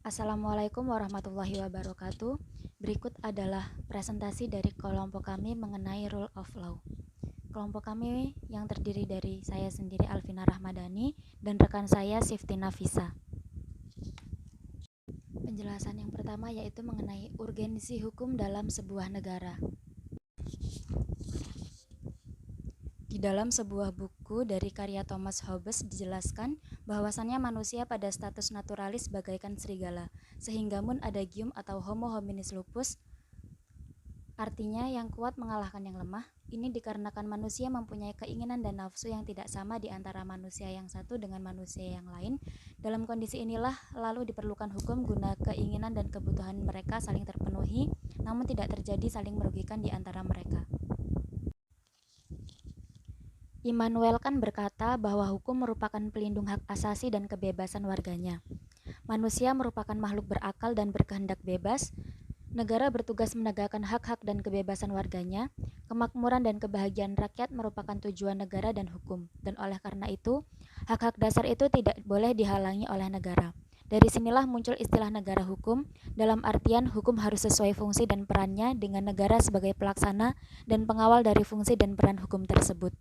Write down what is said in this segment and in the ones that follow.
Assalamualaikum warahmatullahi wabarakatuh. Berikut adalah presentasi dari kelompok kami mengenai Rule of Law. Kelompok kami yang terdiri dari saya sendiri Alvina Rahmadani dan rekan saya Sifti Nafisa. Penjelasan yang pertama yaitu mengenai urgensi hukum dalam sebuah negara. Di dalam sebuah buku dari karya Thomas Hobbes dijelaskan bahwasannya manusia pada status naturalis bagaikan serigala, sehingga mun adagium atau homo hominis lupus, artinya yang kuat mengalahkan yang lemah. Ini dikarenakan manusia mempunyai keinginan dan nafsu yang tidak sama di antara manusia yang satu dengan manusia yang lain. Dalam kondisi inilah lalu diperlukan hukum guna keinginan dan kebutuhan mereka saling terpenuhi, namun tidak terjadi saling merugikan di antara mereka. Immanuel Kant berkata bahwa hukum merupakan pelindung hak asasi dan kebebasan warganya. Manusia merupakan makhluk berakal dan berkehendak bebas. Negara bertugas menegakkan hak-hak dan kebebasan warganya. Kemakmuran dan kebahagiaan rakyat merupakan tujuan negara dan hukum. Dan oleh karena itu, hak-hak dasar itu tidak boleh dihalangi oleh negara. Dari sinilah muncul istilah negara hukum, dalam artian hukum harus sesuai fungsi dan perannya dengan negara sebagai pelaksana dan pengawal dari fungsi dan peran hukum tersebut.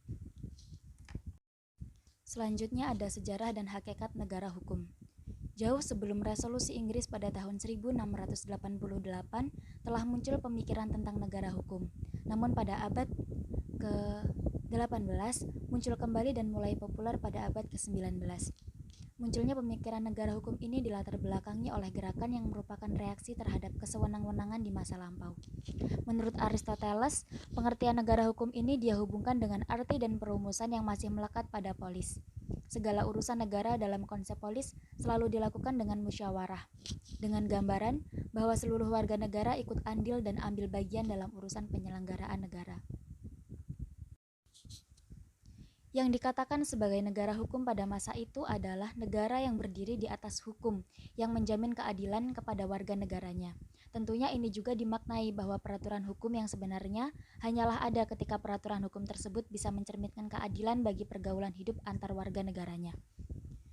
Selanjutnya ada sejarah dan hakikat negara hukum. Jauh sebelum resolusi Inggris pada tahun 1688 telah muncul pemikiran tentang negara hukum. Namun pada abad ke-18 muncul kembali dan mulai populer pada abad ke-19. Munculnya pemikiran negara hukum ini dilatar belakangi oleh gerakan yang merupakan reaksi terhadap kesewenang-wenangan di masa lampau. Menurut Aristoteles, pengertian negara hukum ini dia hubungkan dengan arti dan perumusan yang masih melekat pada polis. Segala urusan negara dalam konsep polis selalu dilakukan dengan musyawarah, dengan gambaran bahwa seluruh warga negara ikut andil dan ambil bagian dalam urusan penyelenggaraan negara. Yang dikatakan sebagai negara hukum pada masa itu adalah negara yang berdiri di atas hukum, yang menjamin keadilan kepada warga negaranya. Tentunya ini juga dimaknai bahwa peraturan hukum yang sebenarnya hanyalah ada ketika peraturan hukum tersebut bisa mencerminkan keadilan bagi pergaulan hidup antar warga negaranya.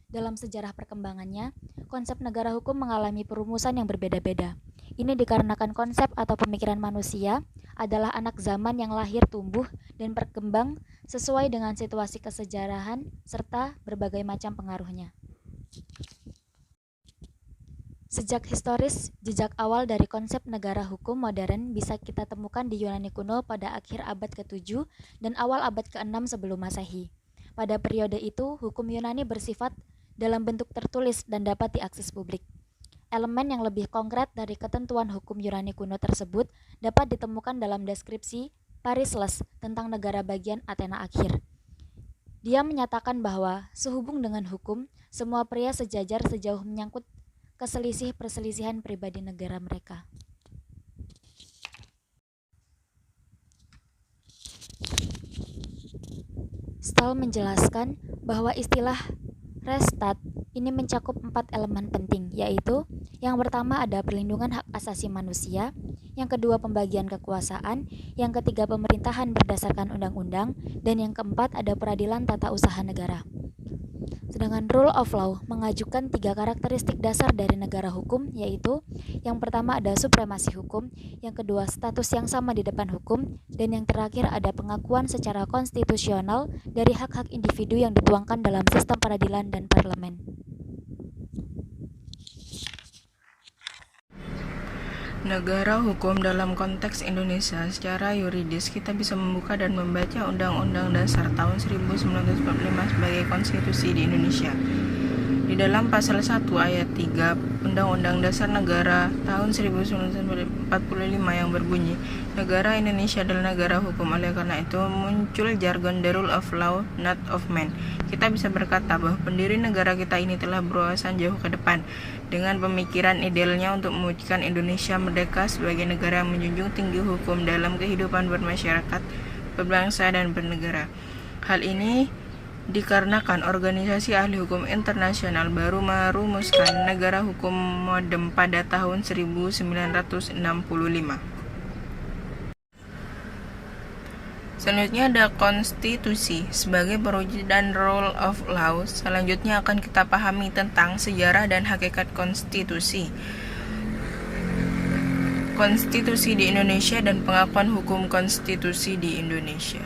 Dalam sejarah perkembangannya, konsep negara hukum mengalami perumusan yang berbeda-beda. Ini dikarenakan konsep atau pemikiran manusia adalah anak zaman yang lahir, tumbuh, dan berkembang sesuai dengan situasi kesejarahan serta berbagai macam pengaruhnya. Sejak historis, jejak awal dari konsep negara hukum modern bisa kita temukan di Yunani kuno pada akhir abad ke-7 dan awal abad ke-6 sebelum Masehi. Pada periode itu, hukum Yunani bersifat dalam bentuk tertulis dan dapat diakses publik. Elemen yang lebih konkret dari ketentuan hukum Yunani kuno tersebut dapat ditemukan dalam deskripsi Parisles tentang negara bagian Athena akhir. Dia menyatakan bahwa sehubung dengan hukum, semua pria sejajar sejauh menyangkut perselisihan pribadi negara mereka. Stahl menjelaskan bahwa istilah Restat ini mencakup 4 elemen penting, yaitu yang pertama ada perlindungan hak asasi manusia, yang kedua pembagian kekuasaan, yang ketiga pemerintahan berdasarkan undang-undang, dan yang keempat ada peradilan tata usaha negara. Sedangkan Rule of Law mengajukan 3 karakteristik dasar dari negara hukum, yaitu yang pertama ada supremasi hukum, yang kedua status yang sama di depan hukum, dan yang terakhir ada pengakuan secara konstitusional dari hak-hak individu yang dituangkan dalam sistem peradilan dan parlemen. Negara hukum dalam konteks Indonesia. Secara yuridis, kita bisa membuka dan membaca Undang-Undang Dasar tahun 1945 sebagai konstitusi di Indonesia. Di dalam pasal 1 ayat 3 Undang-Undang Dasar Negara tahun 1945 yang berbunyi, negara Indonesia adalah negara hukum. Oleh karena itu muncul jargon the rule of law, not of man. Kita bisa berkata bahwa pendiri negara kita ini telah berwawasan jauh ke depan dengan pemikiran idealnya untuk mewujudkan Indonesia merdeka sebagai negara yang menjunjung tinggi hukum dalam kehidupan bermasyarakat, berbangsa, dan bernegara. Hal ini dikarenakan organisasi ahli hukum internasional baru merumuskan negara hukum modern pada tahun 1965. Selanjutnya ada konstitusi sebagai perwujudan rule of law. Selanjutnya akan kita pahami tentang sejarah dan hakikat konstitusi. Konstitusi di Indonesia dan pengakuan hukum konstitusi di Indonesia.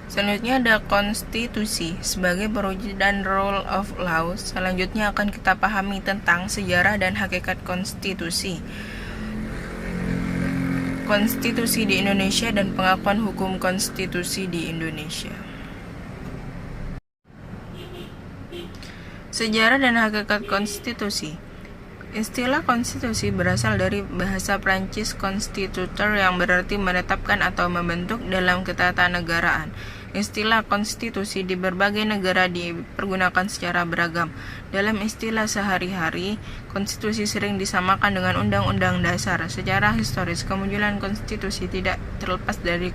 Selanjutnya ada konstitusi sebagai perwujudan rule of law. Selanjutnya akan kita pahami tentang sejarah dan hakikat konstitusi. Konstitusi di Indonesia dan pengakuan hukum konstitusi di Indonesia. Sejarah dan hakikat konstitusi. Istilah konstitusi berasal dari bahasa Prancis constitutor yang berarti menetapkan atau membentuk dalam ketatanegaraan. Istilah konstitusi di berbagai negara dipergunakan secara beragam. Dalam istilah sehari-hari, konstitusi sering disamakan dengan undang-undang dasar. Secara historis, kemunculan konstitusi tidak terlepas dari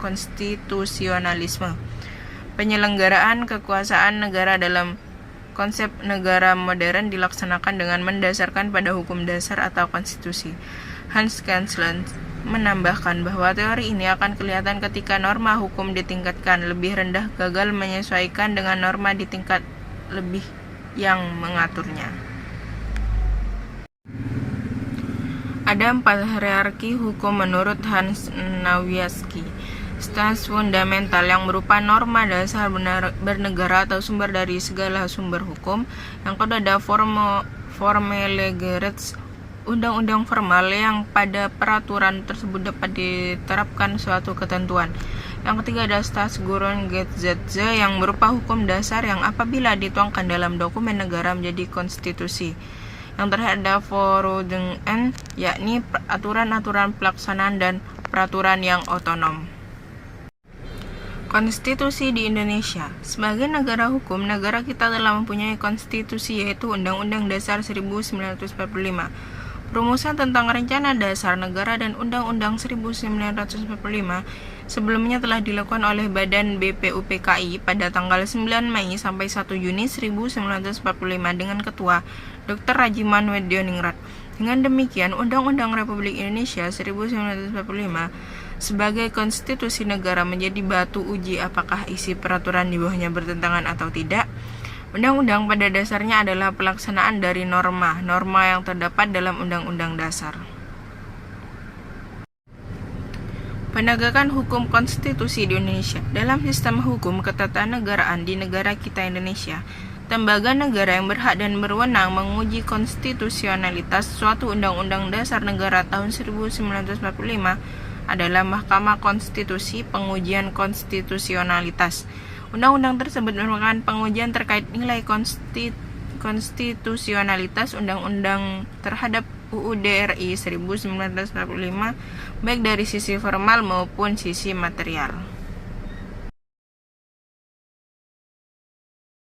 konstitusionalisme. Penyelenggaraan kekuasaan negara dalam konsep negara modern dilaksanakan dengan mendasarkan pada hukum dasar atau konstitusi. Hans Kelsen menambahkan bahwa teori ini akan kelihatan ketika norma hukum di tingkatkan lebih rendah gagal menyesuaikan dengan norma di tingkat lebih yang mengaturnya. Ada 4 hierarki hukum menurut Hans Nawiaski. Stans fundamental yang berupa norma dasar bernegara atau sumber dari segala sumber hukum. Yang kedua ada formelle Gesetz, undang-undang formal yang pada peraturan tersebut dapat diterapkan suatu ketentuan. Yang ketiga ada Staatsgrundgesetze yang berupa hukum dasar yang apabila dituangkan dalam dokumen negara menjadi konstitusi. Yang terakhir ada Verordnungen, yakni aturan-aturan pelaksanaan dan peraturan yang otonom. Konstitusi di Indonesia. Sebagai negara hukum, negara kita telah mempunyai konstitusi yaitu Undang-Undang Dasar 1945. Rumusan tentang Rencana Dasar Negara dan Undang-Undang 1945 sebelumnya telah dilakukan oleh Badan BPUPKI pada tanggal 9 Mei sampai 1 Juni 1945 dengan Ketua Dr. Rajiman Wedioningrat. Dengan demikian, Undang-Undang Republik Indonesia 1945 sebagai konstitusi negara menjadi batu uji apakah isi peraturan di bawahnya bertentangan atau tidak. Undang-undang pada dasarnya adalah pelaksanaan dari norma yang terdapat dalam Undang-Undang Dasar. Penegakan hukum konstitusi di Indonesia. Dalam sistem hukum ketatanegaraan di negara kita Indonesia, lembaga negara yang berhak dan berwenang menguji konstitusionalitas suatu Undang-Undang Dasar Negara tahun 1945 adalah Mahkamah Konstitusi Pengujian Konstitusionalitas. Undang-undang tersebut merupakan pengujian terkait nilai konstitusionalitas undang-undang terhadap UUD RI 1945 baik dari sisi formal maupun sisi material.